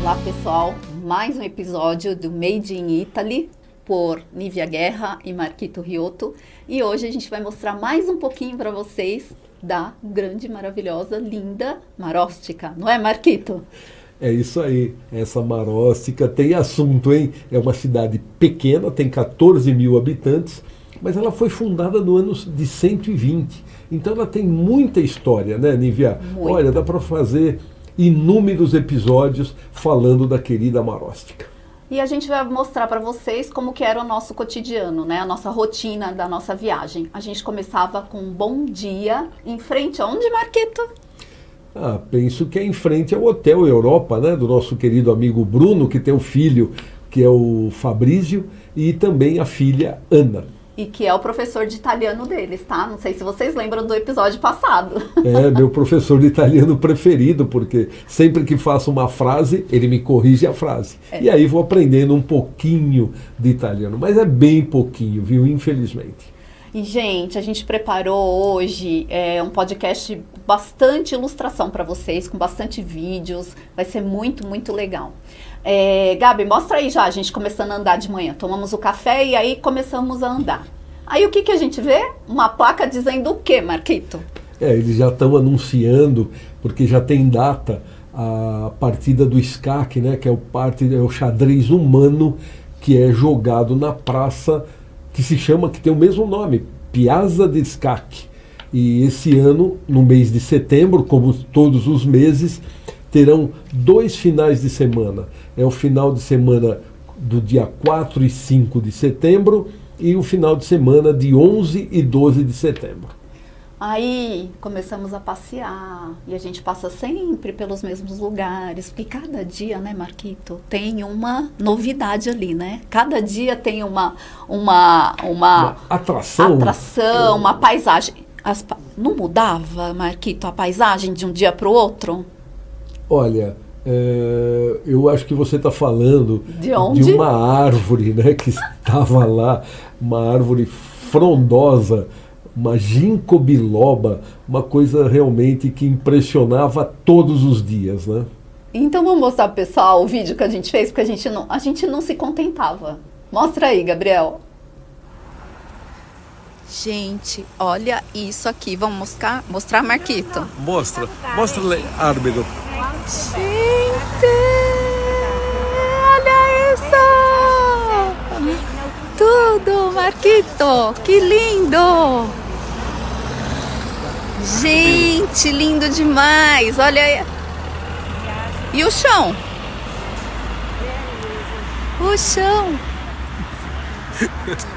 Olá pessoal, mais um episódio do Made in Italy por Nívia Guerra e Marquito Riotto, e hoje a gente vai mostrar mais um pouquinho para vocês da grande, maravilhosa, linda Marostica, não é, Marquito? É isso aí, essa Marostica tem assunto, hein? É uma cidade pequena, tem 14 mil habitantes, mas ela foi fundada no ano de 120, então ela tem muita história, né, Nívia? Muita. Olha, dá para fazer inúmeros episódios falando da querida Marostica. E a gente vai mostrar para vocês como que era o nosso cotidiano, né? A nossa rotina da nossa viagem. A gente começava com um bom dia em frente a onde, Marquito? Penso que é em frente ao Hotel Europa, né? Do nosso querido amigo Bruno, que tem um filho, que é o Fabrício, e também a filha Ana. E que é o professor de italiano deles, tá? Não sei se vocês lembram do episódio passado. É meu professor de italiano preferido, porque sempre que faço uma frase, ele me corrige a frase. E aí vou aprendendo um pouquinho de italiano, mas é bem pouquinho, viu? Infelizmente. E, gente, a gente preparou hoje um podcast bastante ilustração para vocês, com bastante vídeos. Vai ser muito, muito legal. Gabi, mostra aí já, a gente começando a andar de manhã. Tomamos o café e aí começamos a andar. Aí o que a gente vê? Uma placa dizendo o quê, Marquito? Eles já estão anunciando, porque já tem data, a partida do escaque, né? Que é o xadrez humano, que é jogado na praça, que tem o mesmo nome, Piazza di Scacchi. E esse ano, no mês de setembro, como todos os meses, terão 2 finais de semana. É o final de semana do dia 4 e 5 de setembro e o final de semana de 11 e 12 de setembro. Aí começamos a passear e a gente passa sempre pelos mesmos lugares, porque cada dia, né, Marquito, tem uma novidade ali, né? Cada dia tem uma atração, uma paisagem. Não mudava, Marquito, a paisagem de um dia para o outro? Olha, eu acho que você está falando de uma árvore, né, que estava lá, uma árvore frondosa, uma ginkgo biloba, uma coisa realmente que impressionava todos os dias, né? Então vamos mostrar pro pessoal o vídeo que a gente fez, porque a gente não se contentava. Mostra aí, Gabriel. Gente, olha isso aqui. Vamos mostrar, Marquito? Mostra árbitro. Gente, olha isso! Tudo, Marquito! Que lindo! Gente, lindo demais! Olha aí. E o chão? O chão!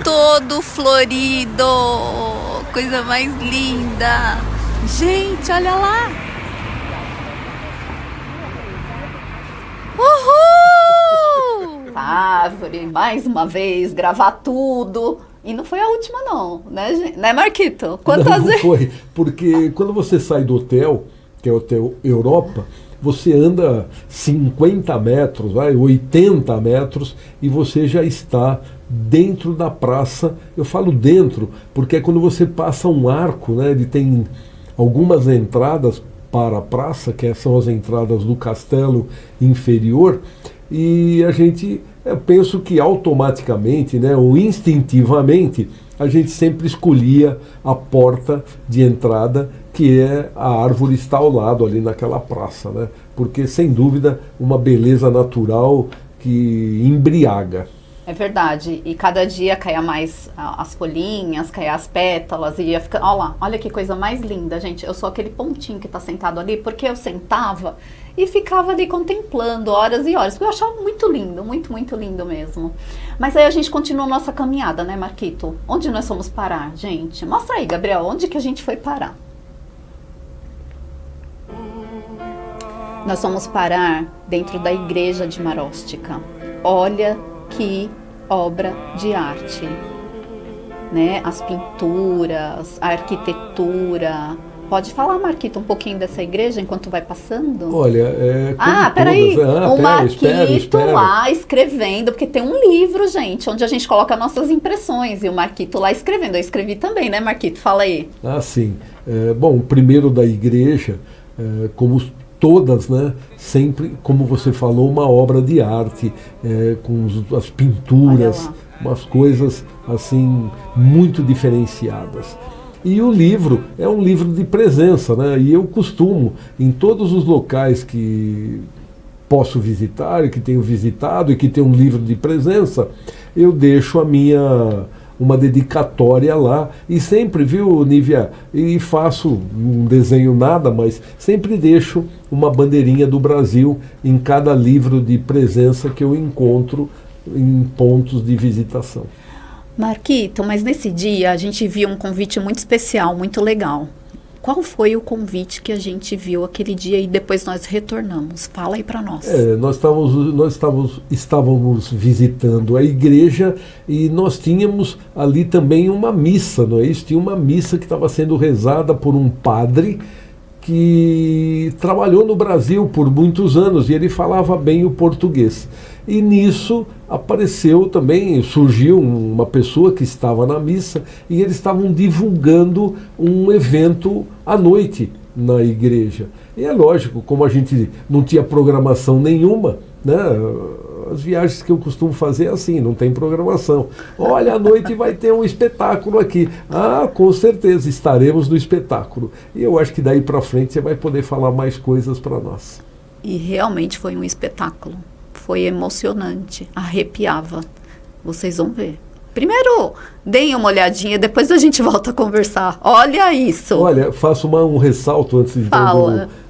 Todo florido! Coisa mais linda! Gente, olha lá! Uhul! Árvore, mais uma vez, gravar tudo. E não foi a última não, né Marquito? Quantas vezes? Não foi, porque quando você sai do hotel, que é o Hotel Europa, você anda 50 metros, 80 metros, e você já está dentro da praça. Eu falo dentro, porque é quando você passa um arco, né? Ele tem algumas entradas para a praça, que são as entradas do castelo inferior, e eu penso que automaticamente, né, ou instintivamente, a gente sempre escolhia a porta de entrada, que é a árvore está ao lado ali naquela praça, né? Porque sem dúvida uma beleza natural que embriaga. É verdade, e cada dia caia mais as folhinhas, caia as pétalas, e ia ficar, olha lá, olha que coisa mais linda, gente. Eu sou aquele pontinho que está sentado ali, porque eu sentava e ficava ali contemplando horas e horas, porque eu achava muito lindo, muito, muito lindo mesmo. Mas aí a gente continua a nossa caminhada, né, Marquito? Onde nós fomos parar, gente? Mostra aí, Gabriel, onde que a gente foi parar? Nós fomos parar dentro da igreja de Marostica. Olha que obra de arte, né? As pinturas, a arquitetura. Pode falar, Marquito, um pouquinho dessa igreja enquanto vai passando? Olha, peraí, o Marquito lá escrevendo, porque tem um livro, gente, onde a gente coloca nossas impressões, e o Marquito lá escrevendo. Eu escrevi também, né, Marquito? Fala aí. Sim. Bom, o primeiro da igreja, como todas, né, sempre, como você falou, uma obra de arte, com as pinturas, umas coisas assim muito diferenciadas. E o livro é um livro de presença, né? E eu costumo, em todos os locais que posso visitar, e que tenho visitado, e que tem um livro de presença, eu deixo uma dedicatória lá, e sempre, viu, Nívia, e faço, não desenho nada, mas sempre deixo uma bandeirinha do Brasil em cada livro de presença que eu encontro em pontos de visitação. Marquito, mas nesse dia a gente viu um convite muito especial, muito legal. Qual foi o convite que a gente viu aquele dia e depois nós retornamos? Fala aí para nós. Nós estávamos visitando a igreja e nós tínhamos ali também uma missa, não é isso? Tinha uma missa que estava sendo rezada por um padre que trabalhou no Brasil por muitos anos e ele falava bem o português. E nisso apareceu também, surgiu uma pessoa que estava na missa e eles estavam divulgando um evento à noite na igreja. E é lógico, como a gente não tinha programação nenhuma, né? As viagens que eu costumo fazer é assim, não tem programação. Olha, à noite vai ter um espetáculo aqui. Ah, com certeza, estaremos no espetáculo. E eu acho que daí para frente você vai poder falar mais coisas para nós. E realmente foi um espetáculo. Foi emocionante, arrepiava. Vocês vão ver. Primeiro, deem uma olhadinha, depois a gente volta a conversar. Olha isso! Olha, faço um ressalto antes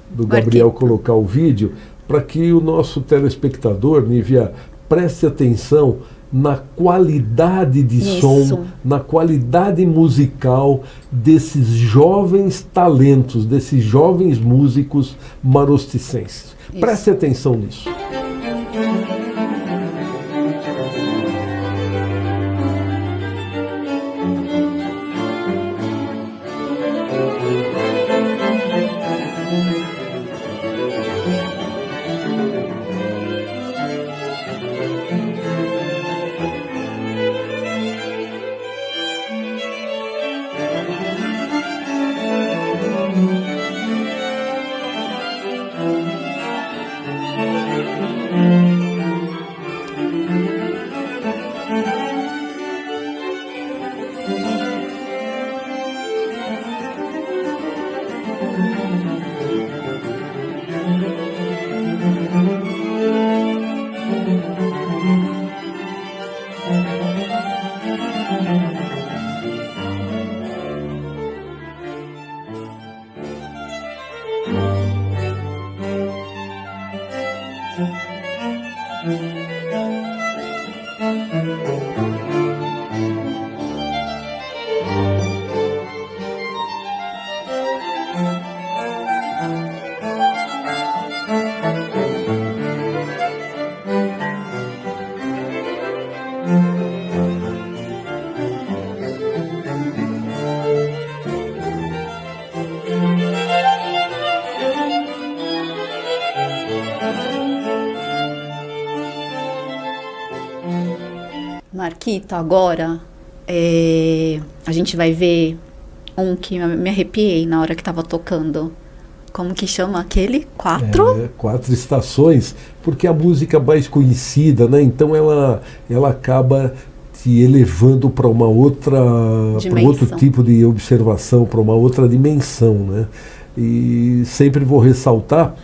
do Gabriel colocar o vídeo, para que o nosso telespectador, Nívia, preste atenção na qualidade de som, na qualidade musical desses jovens talentos, desses jovens músicos marosticenses. Preste atenção nisso. Marquito, agora a gente vai ver um que me arrepiei na hora que estava tocando. Como que chama aquele? 4? 4 estações, porque a música mais conhecida, né? Então ela acaba te elevando para uma outra, para outro tipo de observação, para uma outra dimensão, né? E sempre vou ressaltar,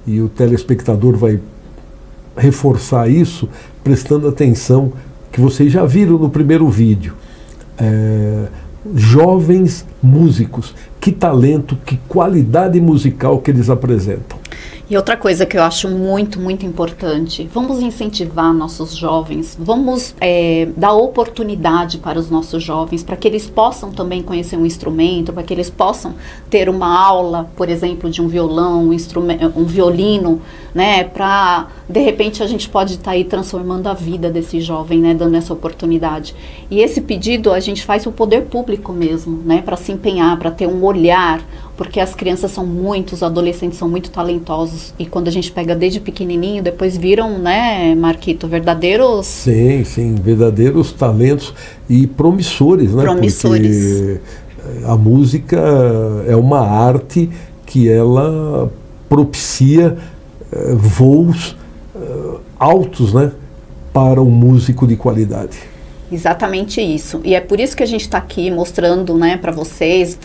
e o telespectador vai reforçar isso, prestando atenção, que vocês já viram no primeiro vídeo. Jovens músicos, que talento, que qualidade musical que eles apresentam. E outra coisa que eu acho muito, muito importante, vamos incentivar nossos jovens, vamos dar oportunidade para os nossos jovens, para que eles possam também conhecer um instrumento, para que eles possam ter uma aula, por exemplo, de um violão, um violino, né, para, de repente, a gente pode estar aí transformando a vida desse jovem, né, dando essa oportunidade. E esse pedido a gente faz para o poder público mesmo, né, para se empenhar, para ter um olhar, porque as crianças são os adolescentes são muito talentosos, e quando a gente pega desde pequenininho, depois viram, né, Marquito, verdadeiros... Sim, verdadeiros talentos e promissores, né? Porque a música é uma arte que ela propicia voos altos, né, para um músico de qualidade. Exatamente isso. E é por isso que a gente está aqui mostrando, né, para vocês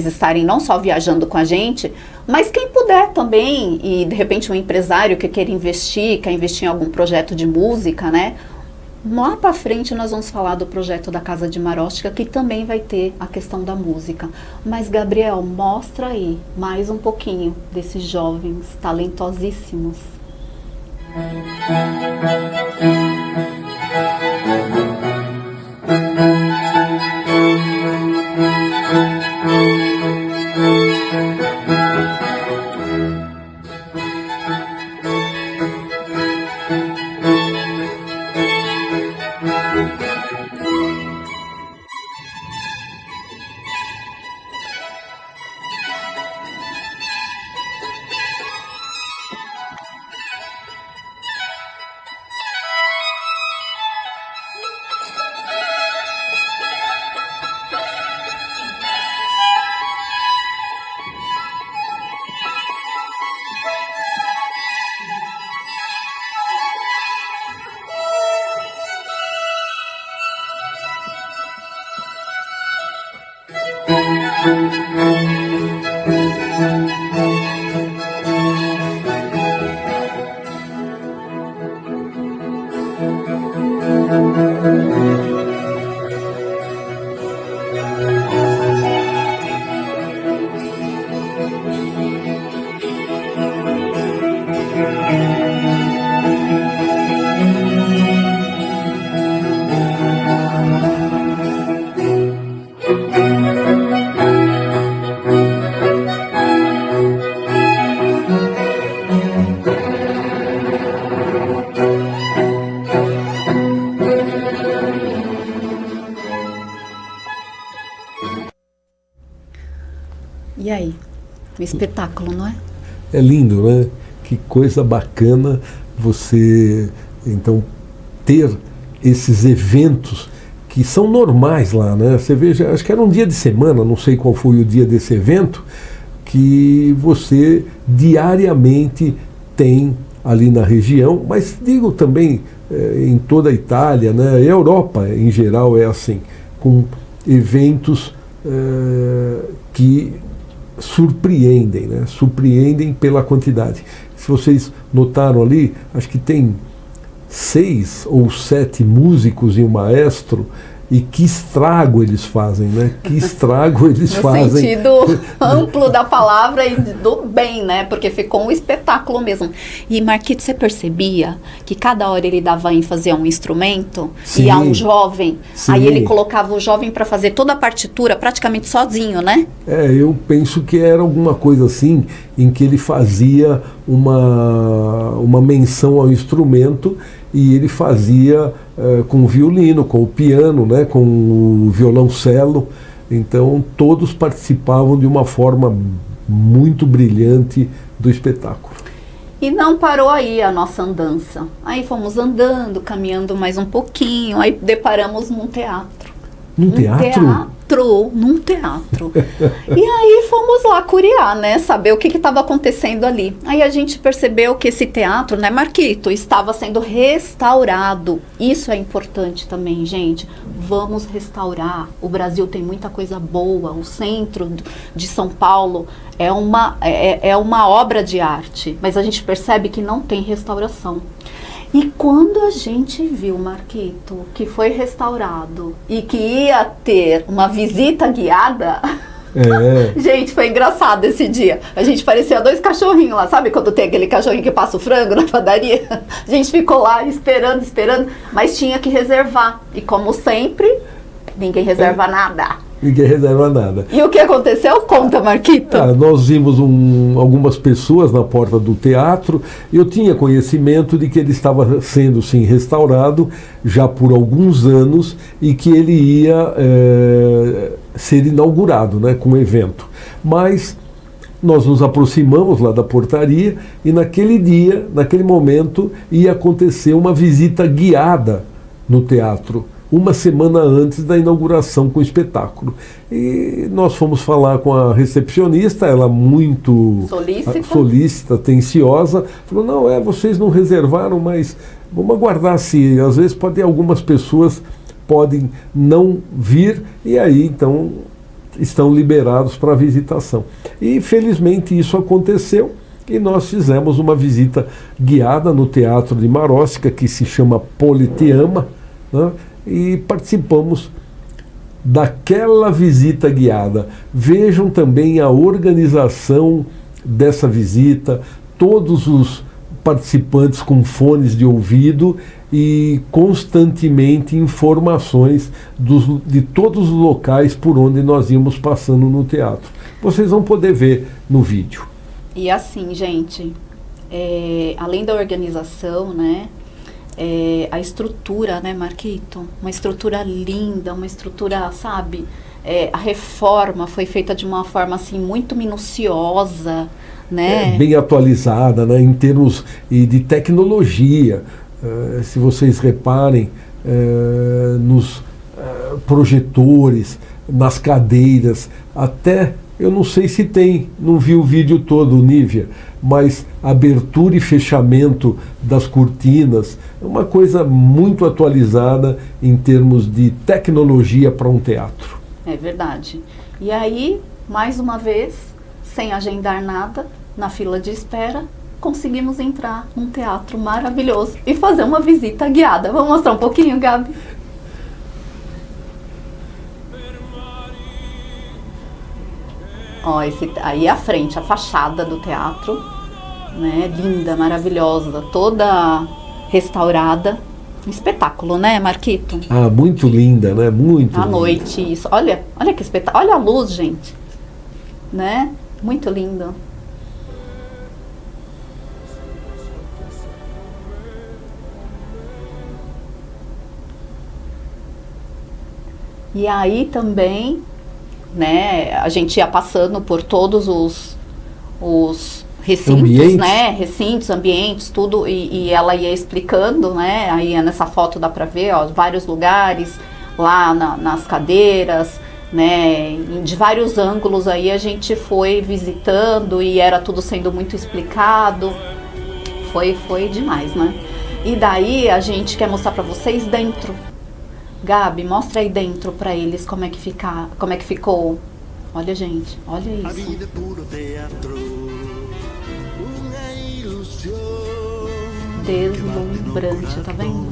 estarem não só viajando com a gente, mas quem puder também, e de repente um empresário que quer investir em algum projeto de música, né? Lá para frente nós vamos falar do projeto da Casa de Maróstica, que também vai ter a questão da música. Mas, Gabriel, mostra aí mais um pouquinho desses jovens talentosíssimos. E aí? Um espetáculo, não é? É lindo, né? Que coisa bacana você, então, ter esses eventos que são normais lá, né? Você veja, acho que era um dia de semana, não sei qual foi o dia desse evento, que você diariamente tem ali na região, mas digo também em toda a Itália, né? A Europa em geral é assim, com eventos que surpreendem, né? Surpreendem pela quantidade. Se vocês notaram ali, acho que tem 6 ou 7 músicos e um maestro, e que estrago eles fazem, né? Que estrago eles fazem. No sentido amplo da palavra e do bem, né? Porque ficou um espetáculo mesmo. E, Marquito, você percebia que cada hora ele dava ênfase a um instrumento, Sim. e a um jovem, Sim. aí ele colocava o jovem para fazer toda a partitura praticamente sozinho, né? Eu penso que era alguma coisa assim, em que ele fazia uma menção ao instrumento, e ele fazia com o violino, com o piano, né, com o violoncelo. Então todos participavam de uma forma muito brilhante do espetáculo. E não parou aí a nossa andança. Aí fomos andando, caminhando mais um pouquinho, aí deparamos num teatro. Num teatro? Num teatro. E aí fomos lá curiar, né? Saber o que estava acontecendo ali. Aí a gente percebeu que esse teatro, né, Marquito, estava sendo restaurado. Isso é importante também, gente. Vamos restaurar. O Brasil tem muita coisa boa. O centro de São Paulo é uma obra de arte. Mas a gente percebe que não tem restauração. E quando a gente viu, Marquito, que foi restaurado e que ia ter uma visita guiada, gente, foi engraçado esse dia. A gente parecia 2 cachorrinhos lá, sabe quando tem aquele cachorrinho que passa o frango na padaria? A gente ficou lá esperando, mas tinha que reservar. E como sempre, ninguém reserva nada. Ninguém reserva nada. E o que aconteceu? Conta, Marquito. Nós vimos algumas pessoas na porta do teatro. Eu tinha conhecimento de que ele estava sendo, sim, restaurado já por alguns anos, e que ele ia ser inaugurado, né, com um evento. Mas nós nos aproximamos lá da portaria, e naquele momento, ia acontecer uma visita guiada no teatro uma semana antes da inauguração com o espetáculo. E nós fomos falar com a recepcionista, ela muito solícita, atenciosa, falou, não, vocês não reservaram, mas vamos aguardar se, às vezes algumas pessoas podem não vir, e aí então estão liberados para a visitação. E felizmente isso aconteceu, e nós fizemos uma visita guiada no Teatro de Maróstica, que se chama Politeama, né? E participamos daquela visita guiada. Vejam também a organização dessa visita, todos os participantes com fones de ouvido e constantemente informações de todos os locais por onde nós íamos passando no teatro. Vocês vão poder ver no vídeo. E assim, gente, além da organização, né, a estrutura, né, Marquito? Uma estrutura linda, uma estrutura, sabe? A reforma foi feita de uma forma, assim, muito minuciosa, né? Bem atualizada, né, em termos de tecnologia. Se vocês reparem nos projetores, nas cadeiras, até, eu não sei se tem, não vi o vídeo todo, Nívia, mas abertura e fechamento das cortinas, é uma coisa muito atualizada em termos de tecnologia para um teatro. É verdade. E aí, mais uma vez, sem agendar nada, na fila de espera, conseguimos entrar num teatro maravilhoso e fazer uma visita guiada. Vamos mostrar um pouquinho, Gabi? Ó, aí à frente, a fachada do teatro, né? Linda, maravilhosa, toda restaurada. Um espetáculo, né, Marquito? Ah, muito linda, né? Muito à linda. Noite, isso. Olha que espetáculo. Olha a luz, gente. Né? Muito lindo. E aí também, né, a gente ia passando por todos os recintos, né, recintos, ambientes, tudo, e ela ia explicando, né, aí nessa foto dá pra ver, ó, vários lugares, lá nas cadeiras, né, de vários ângulos aí a gente foi visitando e era tudo sendo muito explicado, foi demais, né. E daí a gente quer mostrar pra vocês dentro. Gabi, mostra aí dentro pra eles como é que ficou. Olha, gente, olha isso. A vida é puro teatro, uma ilusão. Deslumbrante, tá vendo?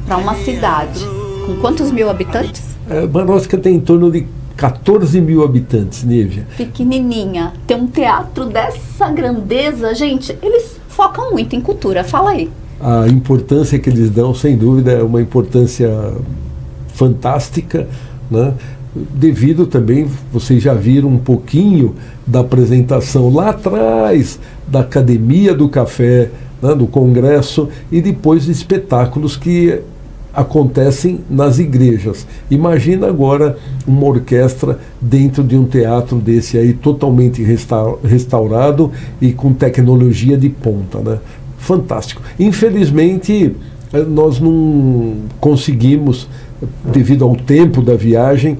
Pra uma cidade com quantos mil habitantes? Maróstica tem em torno de 14 mil habitantes, Nívia. Pequenininha. Tem um teatro dessa grandeza, gente, eles focam muito em cultura. Fala aí. A importância que eles dão, sem dúvida, é uma importância fantástica, né? Devido também, vocês já viram um pouquinho da apresentação lá atrás da Academia do Café, né, do Congresso, e depois espetáculos que acontecem nas igrejas. Imagina agora uma orquestra dentro de um teatro desse aí, totalmente restaurado e com tecnologia de ponta, né? Fantástico. Infelizmente, nós não conseguimos, devido ao tempo da viagem,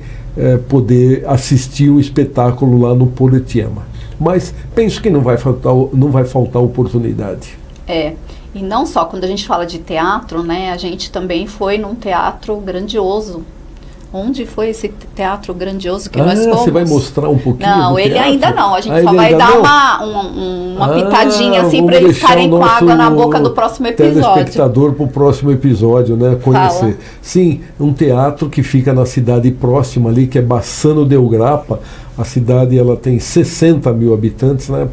poder assistir o espetáculo lá no Politeama. Mas penso que não vai faltar oportunidade. E não só quando a gente fala de teatro, né? A gente também foi num teatro grandioso. Onde foi esse teatro grandioso que nós fomos? Você vai mostrar um pouquinho? Não, ele teatro? ainda não. A gente só vai dar uma pitadinha assim para eles ficarem com água na boca do próximo episódio. Telespectador para o próximo episódio, né? Conhecer. Fala. Sim, um teatro que fica na cidade próxima ali, que é Bassano del Grappa. A cidade ela tem 60 mil habitantes, né?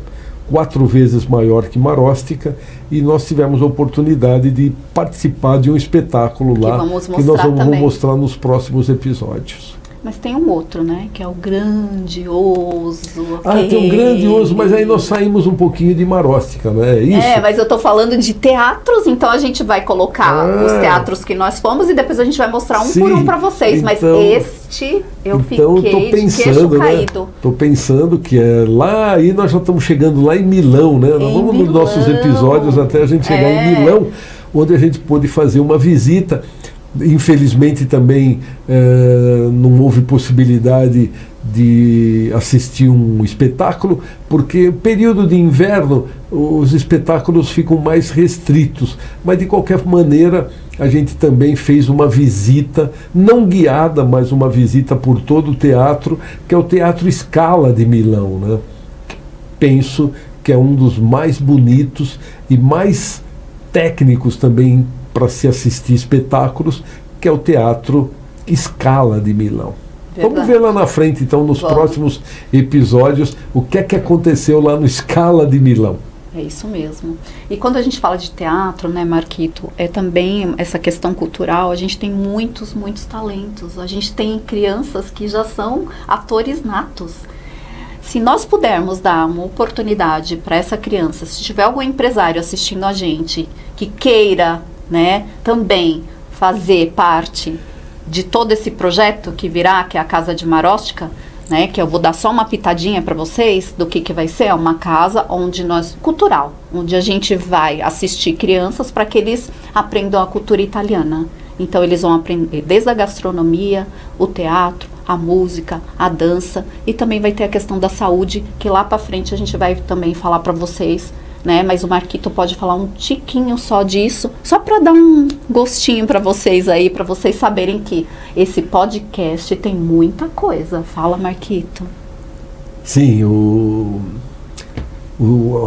4 vezes maior que Maróstica, e nós tivemos a oportunidade de participar de um espetáculo lá, que nós vamos mostrar nos próximos episódios. Mas tem um outro, né? Que é o grandioso. Tem um grandioso, mas aí nós saímos um pouquinho de Maróstica, né? É isso? Mas eu tô falando de teatros, então a gente vai colocar os teatros que nós fomos e depois a gente vai mostrar um por um para vocês. Então, mas este eu fiquei de queixo caído. Tô pensando que lá, aí nós já estamos chegando lá em Milão, né? Nós vamos nos nossos episódios até a gente chegar em Milão, onde a gente pôde fazer uma visita Infelizmente também não houve possibilidade de assistir um espetáculo, porque período de inverno os espetáculos ficam mais restritos, mas de qualquer maneira a gente também fez uma visita, não guiada, mas uma visita por todo o teatro, que é o Teatro Scala de Milão, né? Penso que é um dos mais bonitos e mais técnicos também para se assistir espetáculos, que é o Teatro Scala de Milão. Verdade. Vamos ver lá na frente, então, nos próximos episódios, o que é que aconteceu lá no Scala de Milão. É isso mesmo. E quando a gente fala de teatro, né, Marquito, é também essa questão cultural, a gente tem muitos talentos. A gente tem crianças que já são atores natos. Se nós pudermos dar uma oportunidade para essa criança, se tiver algum empresário assistindo a gente, que queira, né, também fazer parte de todo esse projeto que virá, que é a Casa de Maróstica, né, que eu vou dar só uma pitadinha para vocês do que vai ser, uma casa onde cultural, onde a gente vai assistir crianças para que eles aprendam a cultura italiana. Então eles vão aprender desde a gastronomia, o teatro, a música, a dança, e também vai ter a questão da saúde, que lá para frente a gente vai também falar para vocês, né? Mas o Marquito pode falar um tiquinho só disso, só para dar um gostinho para vocês aí, para vocês saberem que esse podcast tem muita coisa. Fala, Marquito. Sim,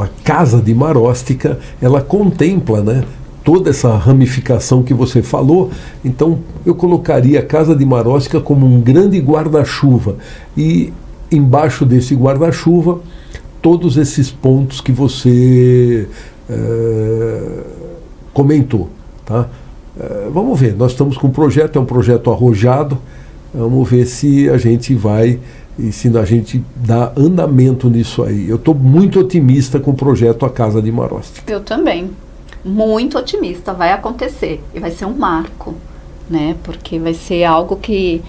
a Casa de Maróstica, ela contempla, né, toda essa ramificação que você falou. Então eu colocaria a Casa de Maróstica como um grande guarda-chuva, e embaixo desse guarda-chuva todos esses pontos que você comentou, tá? Vamos ver, nós estamos com um projeto, é um projeto arrojado, vamos ver se a gente vai, e se a gente dá andamento nisso aí. Eu estou muito otimista com o projeto A Casa de Maróstica. Eu também, muito otimista, vai acontecer, e vai ser um marco, né? Porque vai ser algo que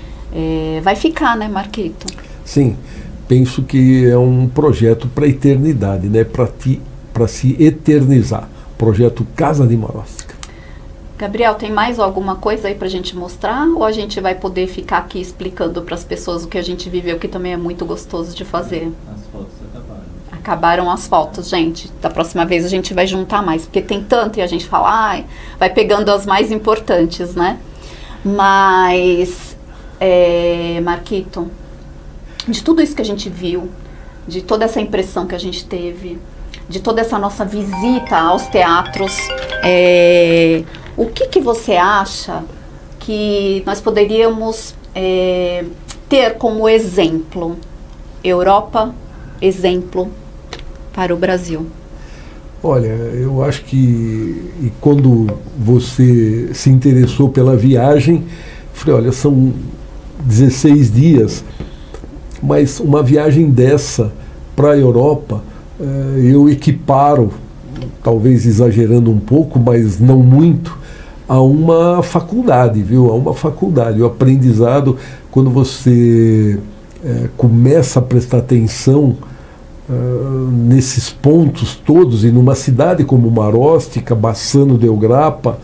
vai ficar, né, Marquito? Sim. Penso que é um projeto para a eternidade, né? Para se eternizar. Projeto Casa de Maróstica. Gabriel, tem mais alguma coisa aí para a gente mostrar? Ou a gente vai poder ficar aqui explicando para as pessoas o que a gente viveu, que também é muito gostoso de fazer? As fotos acabaram. Acabaram as fotos, gente. Da próxima vez a gente vai juntar mais, porque tem tanto e a gente fala, vai pegando as mais importantes, né? Mas, Marquito, de tudo isso que a gente viu, de toda essa impressão que a gente teve, de toda essa nossa visita aos teatros, o que você acha que nós poderíamos ter como exemplo? Europa, exemplo para o Brasil. Olha, eu acho que quando você se interessou pela viagem, falei, olha, são 16 dias, mas uma viagem dessa para a Europa, eu equiparo, talvez exagerando um pouco, mas não muito, a uma faculdade, viu? A uma faculdade. O aprendizado, quando você começa a prestar atenção nesses pontos todos, e numa cidade como Maróstica, Bassano del Grappa,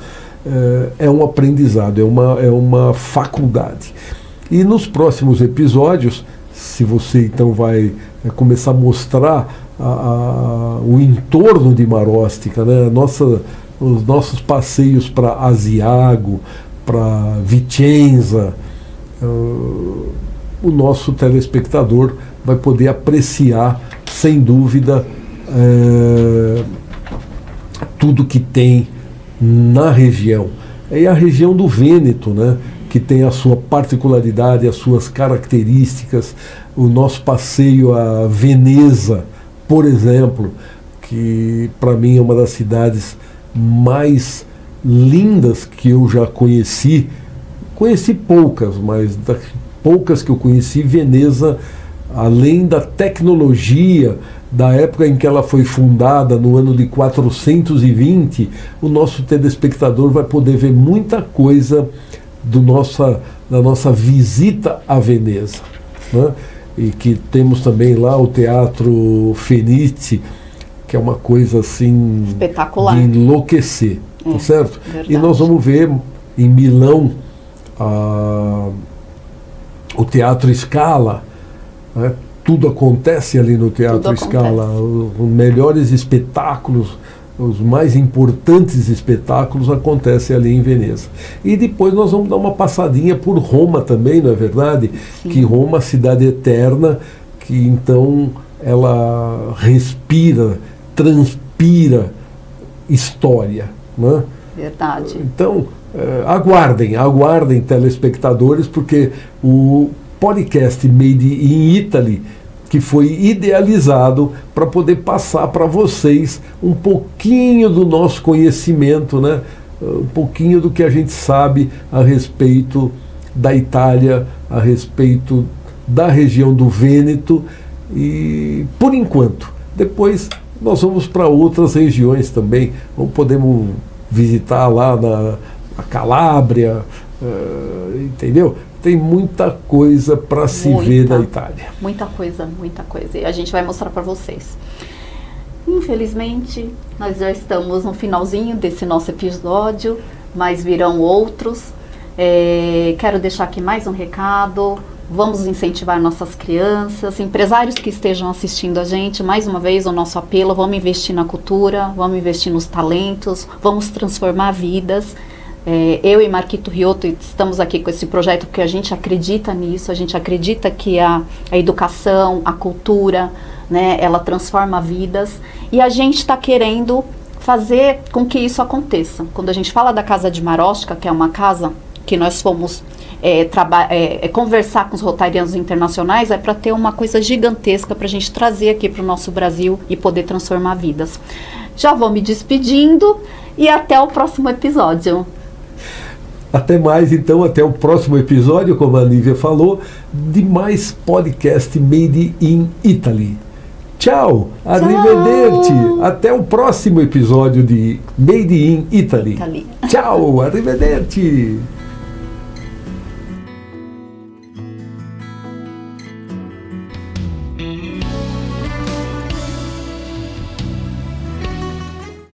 é um aprendizado, é uma faculdade. E nos próximos episódios, se você então vai começar a mostrar o entorno de Maróstica, né? Os nossos passeios para Asiago, para Vicenza, o nosso telespectador vai poder apreciar, sem dúvida, tudo que tem na região. É a região do Vêneto, né? Que tem a sua particularidade, as suas características. O nosso passeio a Veneza, por exemplo, que para mim é uma das cidades mais lindas que eu já conheci. Conheci poucas, mas das poucas que eu conheci, Veneza, além da tecnologia da época em que ela foi fundada, no ano de 420, o nosso telespectador vai poder ver muita coisa da nossa visita a Veneza, né? E que temos também lá o Teatro Fenice, que é uma coisa assim espetacular, de enlouquecer, tá certo? Verdade. E nós vamos ver em Milão o Teatro Scala, né? Tudo acontece ali no Teatro Scala, os melhores espetáculos, os mais importantes espetáculos acontecem ali em Veneza. E depois nós vamos dar uma passadinha por Roma também, não é verdade? Sim. Que Roma, cidade eterna, que então ela respira, transpira história, né? Verdade. Então, aguardem telespectadores, porque o podcast Made in Italy, que foi idealizado para poder passar para vocês um pouquinho do nosso conhecimento, né? Um pouquinho do que a gente sabe a respeito da Itália, a respeito da região do Vêneto, e por enquanto. Depois nós vamos para outras regiões também, podemos visitar lá na Calábria, entendeu? Tem muita coisa para se ver da Itália. Muita coisa. E a gente vai mostrar para vocês. Infelizmente, nós já estamos no finalzinho desse nosso episódio, mas virão outros. Quero deixar aqui mais um recado. Vamos incentivar nossas crianças, empresários que estejam assistindo a gente. Mais uma vez, o nosso apelo: vamos investir na cultura, vamos investir nos talentos, vamos transformar vidas. Eu e Marquito Riotto estamos aqui com esse projeto porque a gente acredita nisso, a gente acredita que a educação, a cultura, né, ela transforma vidas, e a gente está querendo fazer com que isso aconteça. Quando a gente fala da Casa de Marosca, que é uma casa que nós fomos conversar com os rotarianos internacionais, é para ter uma coisa gigantesca para a gente trazer aqui para o nosso Brasil e poder transformar vidas. Já vou me despedindo e até o próximo episódio. Até mais, então, até o próximo episódio, como a Nívia falou, de mais podcast Made in Italy. Tchau, arrivederci, até o próximo episódio de Made in Italy. Tchau, arrivederci.